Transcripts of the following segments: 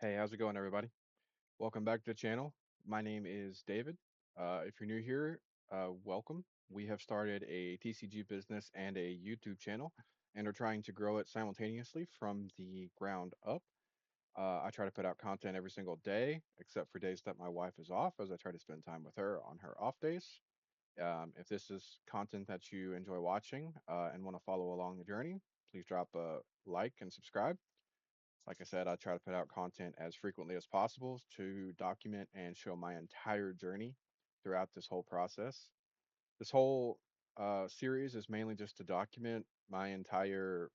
Hey, how's it going, everybody? Welcome back to the channel. My name is David. If you're new here, welcome. We have started a TCG business and a YouTube channel, and are trying to grow it simultaneously from the ground up. I try to put out content every single day, except for days that my wife is off, as I try to spend time with her on her off days. If this is content that you enjoy watching and want to follow along the journey, please drop a like and subscribe. Like I said, I try to put out content as frequently as possible to document and show my entire journey throughout this whole process. This whole series is mainly just to document my entire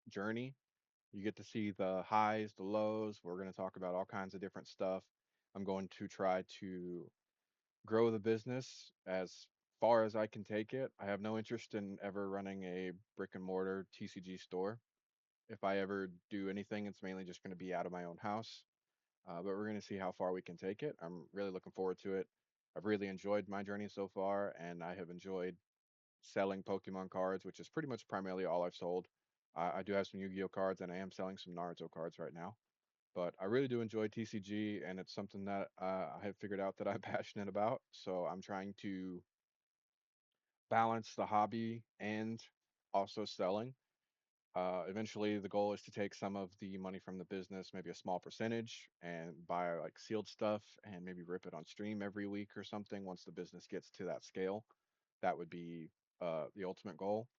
journey. You get to see the highs, the lows. We're going to talk about all kinds of different stuff. I'm going to try to grow the business as far as I can take it. I have no interest in ever running a brick and mortar TCG store. If I ever do anything, it's mainly just going to be out of my own house. But we're going to see how far we can take it. I'm really looking forward to it. I've really enjoyed my journey so far, and I have enjoyed selling Pokemon cards, which is pretty much primarily all I've sold. I do have some Yu-Gi-Oh cards, and I am selling some Naruto cards right now. But I really do enjoy TCG, and it's something that I have figured out that I'm passionate about. So I'm trying to balance the hobby and also selling. Eventually, the goal is to take some of the money from the business, maybe a small percentage, and buy like sealed stuff and maybe rip it on stream every week or something once the business gets to that scale. That would be the ultimate goal.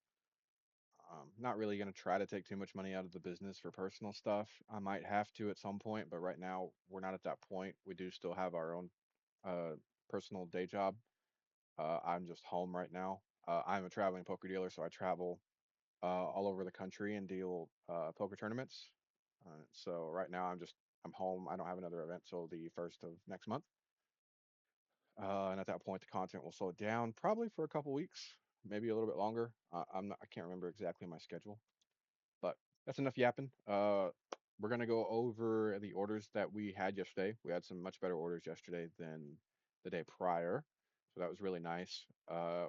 Not really going to try to take too much money out of the business for personal stuff. I might have to at some point, but right now we're not at that point. We do still have our own uh, personal day job. I'm just home right now. I'm a traveling poker dealer, so I travel all over the country and deal poker tournaments. So right now I'm home. I don't have another event till the first of next month, and at that point the content will slow down probably for a couple weeks, maybe a little bit longer. I can't remember exactly my schedule, but that's enough yapping. We're gonna go over the orders that we had yesterday. We had some much better orders yesterday than the day prior, so that was really nice.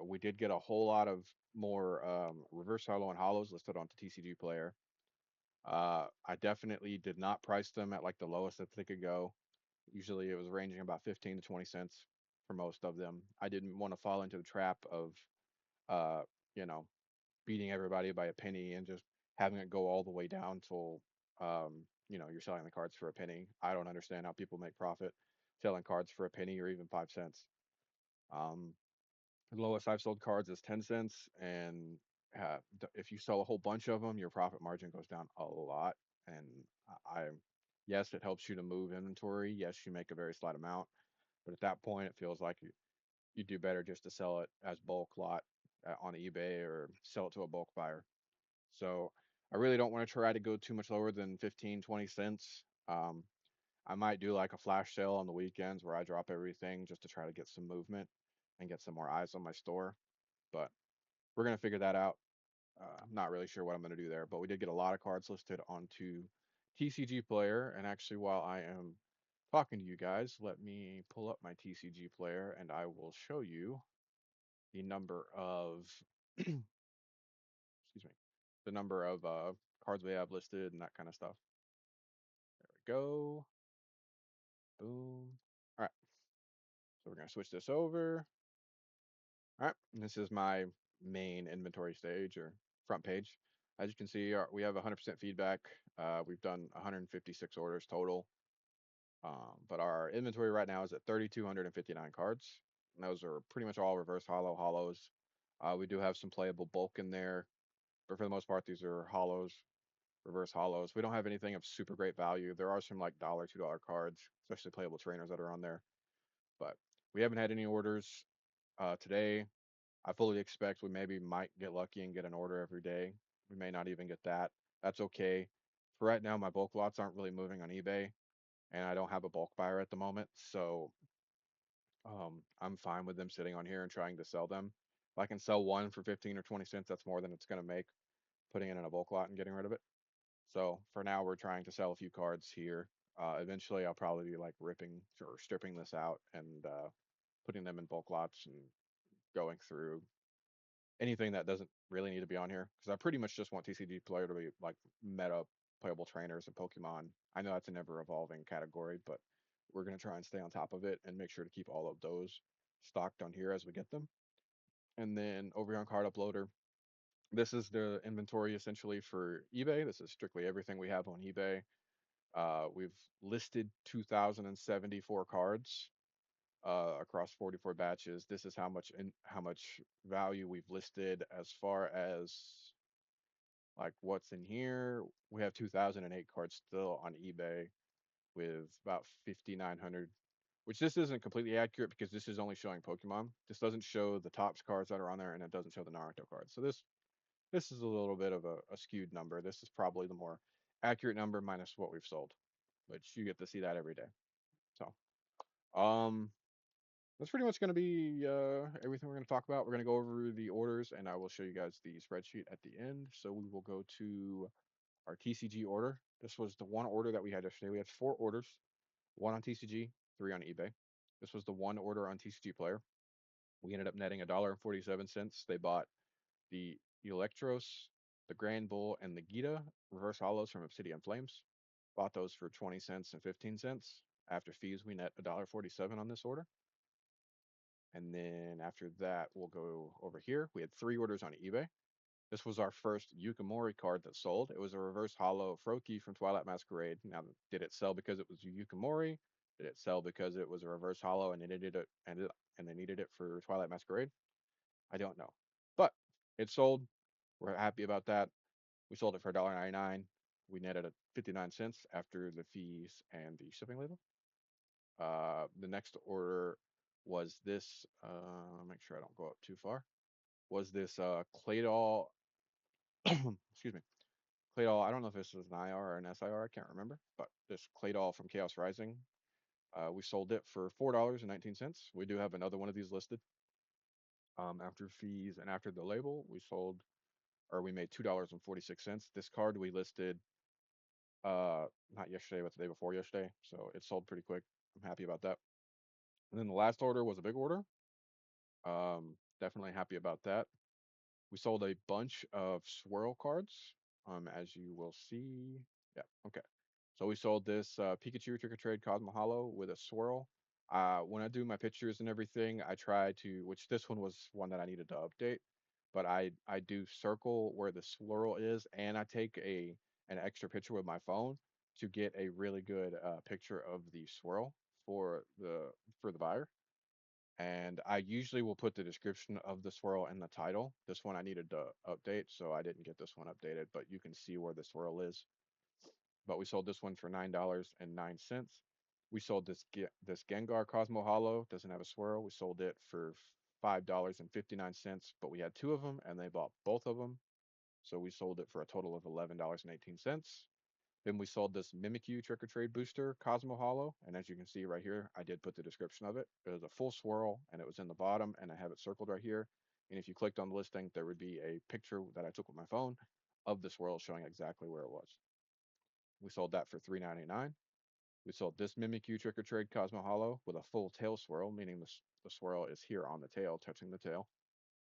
We did get a whole lot of more reverse holo and holos listed onto TCGPlayer. I definitely did not price them at like the lowest that they could go. Usually it was ranging about 15 to 20 cents for most of them. I didn't want to fall into the trap of, uh, you know, beating everybody by a penny and just having it go all the way down till, you're selling the cards for a penny. I don't understand how people make profit selling cards for a penny or even 5 cents. Um, the lowest I've sold cards is 10 cents. And if you sell a whole bunch of them, your profit margin goes down a lot. And yes, it helps you to move inventory. Yes, you make a very slight amount. But at that point, it feels like you do better just to sell it as bulk lot on eBay or sell it to a bulk buyer. So I really don't want to try to go too much lower than 15, 20 cents. I might do like a flash sale on the weekends where I drop everything just to try to get some movement and get some more eyes on my store. But we're going to figure that out. I'm not really sure what I'm going to do there, but we did get a lot of cards listed onto TCGPlayer. And actually, while I am talking to you guys, let me pull up my TCGPlayer and I will show you the number of, excuse me, the number of cards we have listed and that kind of stuff. There we go. Boom. All right. So we're going to switch this over. All right. And this is my main inventory stage or front page. As you can see, we have 100% feedback. We've done 156 orders total. But our inventory right now is at 3,259 cards. And those are pretty much all reverse holo holos. We do have some playable bulk in there, but for the most part, these are holos, reverse holos. We don't have anything of super great value. There are some like dollar, $2 cards, especially playable trainers that are on there. But we haven't had any orders today. I fully expect we maybe might get lucky and get an order every day. We may not even get that. That's okay. For right now, my bulk lots aren't really moving on eBay, and I don't have a bulk buyer at the moment, so I'm fine with them sitting on here and trying to sell them. If I can sell one for 15 or 20 cents, that's more than it's going to make putting it in a bulk lot and getting rid of it. So for now, we're trying to sell a few cards here. Eventually, I'll probably be like ripping or stripping this out and putting them in bulk lots and going through anything that doesn't really need to be on here because I pretty much just want TCGPlayer to be like meta playable trainers and Pokemon. I know that's an ever evolving category, but we're gonna try and stay on top of it and make sure to keep all of those stocked on here as we get them. And then over here on Card Uploader, this is the inventory essentially for eBay. This is strictly everything we have on eBay. We've listed 2,074 cards across 44 batches. This is how much value we've listed as far as like what's in here. We have 2,008 cards still on eBay with about 5,900, which this isn't completely accurate because this is only showing Pokemon. This doesn't show the tops cards that are on there, and it doesn't show the Naruto cards. So this is a little bit of a skewed number. This is probably the more accurate number minus what we've sold, which you get to see that every day. So, um, that's pretty much going to be everything we're going to talk about. We're going to go over the orders, and I will show you guys the spreadsheet at the end. So we will go to our TCG order. This was the one order that we had yesterday. We had 4 orders, 1 on TCG, 3 on eBay. This was the one order on TCGPlayer. We ended up netting $1.47. They bought the Electros, the Grand Bull, and the Gita reverse hollows from Obsidian Flames. Bought those for 20 cents and 15 cents. After fees, we net $1.47 on this order. And then after that, we'll go over here. We had 3 orders on eBay. This was our first Yukimori card that sold. It was a reverse hollow Froakie from Twilight Masquerade. Now, did it sell because it was Yukimori? Did it sell because it was a reverse hollow and they needed it for Twilight Masquerade? I don't know. But it sold. We're happy about that. We sold it for $1.99. We netted at 59 cents after the fees and the shipping label. The next order was this. Make sure I don't go up too far. Was this Claydol? Excuse me, Claydol. I don't know if this was an IR or an SIR. I can't remember. But this Claydol from Chaos Rising. We sold it for $4.19. We do have another one of these listed. After fees and after the label, we made $2.46. This card we listed not yesterday, but the day before yesterday. So it sold pretty quick. I'm happy about that. And then the last order was a big order. Definitely happy about that. We sold a bunch of swirl cards, as you will see. Yeah, okay. So we sold this Pikachu Trick or Trade Cosmo Hollow with a swirl. When I do my pictures and everything, I try to, which this one was one that I needed to update, but I do circle where the swirl is, and I take an extra picture with my phone to get a really good picture of the swirl for the buyer. And I usually will put the description of the swirl in the title. This one I needed to update, so I didn't get this one updated, but you can see where the swirl is. But we sold this one for $9.09. We sold this Gengar Cosmo Hollow, doesn't have a swirl. We sold it for $5.59, but we had 2 of them and they bought both of them. So we sold it for a total of $11.18. Then we sold this Mimikyu Trick or Trade Booster Cosmo Hollow, and as you can see right here, I did put the description of it. It was a full swirl, and it was in the bottom, and I have it circled right here. And if you clicked on the listing, there would be a picture that I took with my phone of the swirl showing exactly where it was. We sold that for $3.99. We sold this Mimikyu Trick or Trade Cosmo Hollow with a full tail swirl, meaning the swirl is here on the tail, touching the tail.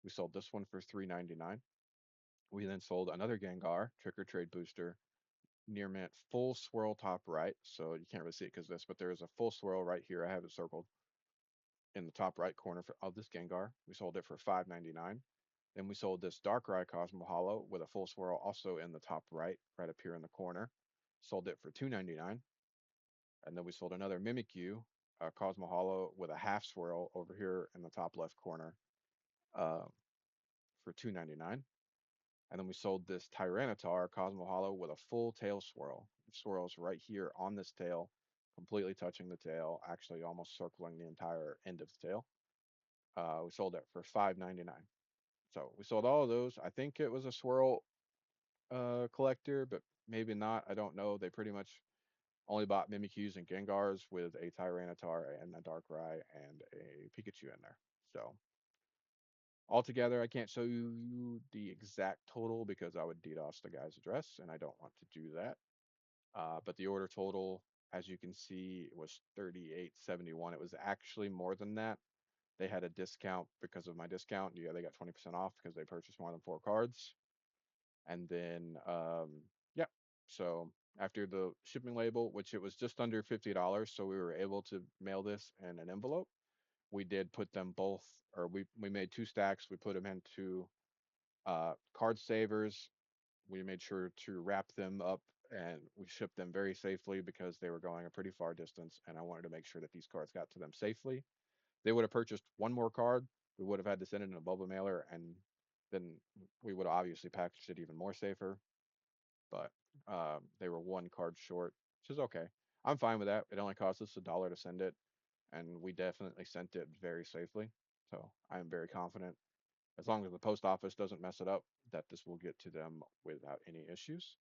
We sold this one for $3.99. We then sold another Gengar Trick or Trade Booster near mint full swirl top right. So you can't really see it because this, but there is a full swirl right here. I have it circled in the top right corner of this Gengar. We sold it for $5.99. Then we sold this Darkrai Cosmo Hollow with a full swirl also in the top right up here in the corner. Sold it for $2.99. And then we sold another Mimikyu Cosmo Hollow with a half swirl over here in the top left corner uh, for $2.99. And then we sold this Tyranitar Cosmo Hollow with a full tail swirl. It swirls right here on this tail, completely touching the tail, actually almost circling the entire end of the tail. We sold it for $5.99. So we sold all of those. I think it was a swirl collector, but maybe not. I don't know. They pretty much only bought Mimikyus and Gengars with a Tyranitar and a Darkrai and a Pikachu in there. So altogether, I can't show you the exact total because I would DDoS the guy's address, and I don't want to do that. But the order total, as you can see, was 38.71. It was actually more than that. They had a discount because of my discount. Yeah, they got 20% off because they purchased more than 4 cards. And then, yeah. So after the shipping label, which it was just under $50, so we were able to mail this in an envelope. We did put them both, or we made two stacks. We put them into card savers. We made sure to wrap them up and we shipped them very safely because they were going a pretty far distance, and I wanted to make sure that these cards got to them safely. They would have purchased one more card. We would have had to send it in a bubble mailer, and then we would have obviously packaged it even more safer. But they were one card short, which is okay. I'm fine with that. It only cost us $1 to send it, and we definitely sent it very safely. So I am very confident, as long as the post office doesn't mess it up, that this will get to them without any issues.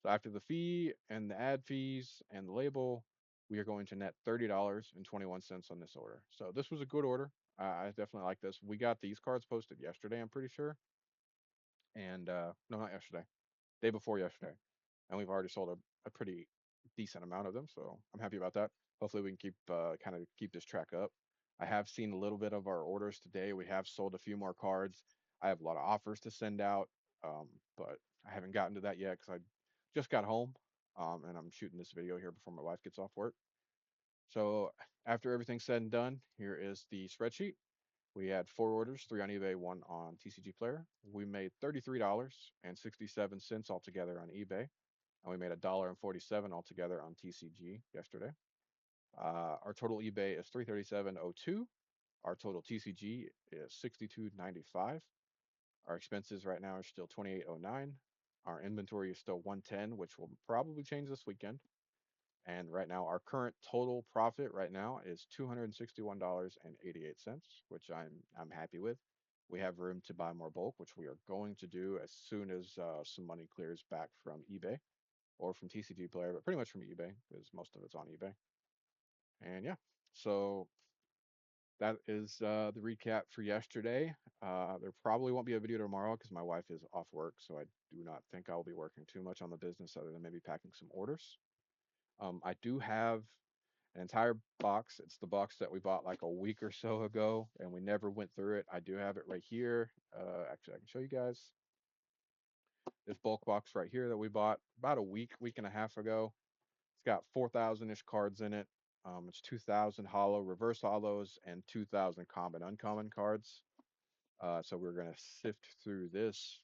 So after the fee and the ad fees and the label, we are going to net $30.21 on this order. So this was a good order. I definitely like this. We got these cards posted yesterday, I'm pretty sure. And no, not yesterday, day before yesterday. And we've already sold a pretty decent amount of them. So I'm happy about that. Hopefully we can keep kind of keep this track up. I have seen a little bit of our orders today. We have sold a few more cards. I have a lot of offers to send out, but I haven't gotten to that yet because I just got home, and I'm shooting this video here before my wife gets off work. So after everything's said and done, here is the spreadsheet. We had four orders, three on eBay, one on TCGPlayer. We made $33.67 altogether on eBay, and we made $1.47 altogether on TCG yesterday. Our total eBay is 337.02. Our total TCG is 62.95. Our expenses right now are still 28.09. Our inventory is still 110, which will probably change this weekend. And right now, our current total profit right now is $261.88, which I'm happy with. We have room to buy more bulk, which we are going to do as soon as some money clears back from eBay or from TCGPlayer, but pretty much from eBay because most of it's on eBay. And yeah, so that is the recap for yesterday. There probably won't be a video tomorrow because my wife is off work, so I do not think I'll be working too much on the business other than maybe packing some orders. I do have an entire box. It's the box that we bought like a week or so ago, and we never went through it. I do have it right here. Actually, I can show you guys this bulk box right here that we bought about a week and a half ago. It's got 4,000-ish cards in it. It's 2,000 hollow, reverse hollows, and 2,000 common, uncommon cards. So we're gonna sift through this,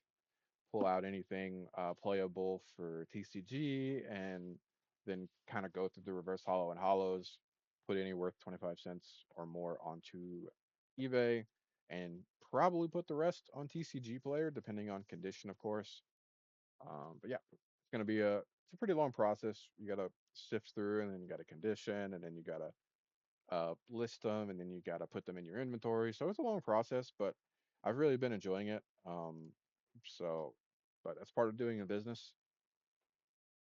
pull out anything playable for TCG, and then kind of go through the reverse hollow and hollows, put any worth 25 cents or more onto eBay, and probably put the rest on TCGPlayer, depending on condition, of course. But yeah, it's gonna be it's a pretty long process. You gotta sift through, and then you gotta condition, and then you gotta list them, and then you gotta put them in your inventory. So it's a long process, but I've really been enjoying it. So, but that's part of doing a business.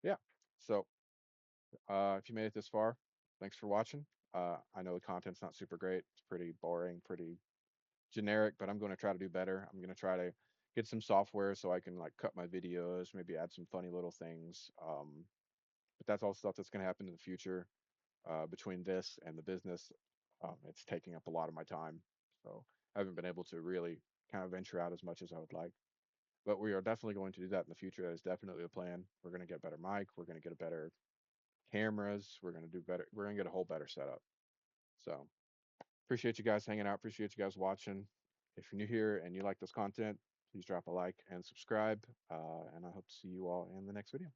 Yeah. So if you made it this far, thanks for watching. I know the content's not super great. It's pretty boring, pretty generic, but I'm going to try to do better. I'm going to try to get some software so I can like cut my videos, maybe add some funny little things. But that's all stuff that's going to happen in the future. Between this and the business, it's taking up a lot of my time. So I haven't been able to really kind of venture out as much as I would like. But we are definitely going to do that in the future. That is definitely a plan. We're going to get better mic. We're going to get a better cameras. We're going to do better. We're going to get a whole better setup. So appreciate you guys hanging out. Appreciate you guys watching. If you're new here and you like this content, please drop a like and subscribe. And I hope to see you all in the next video.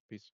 Peace.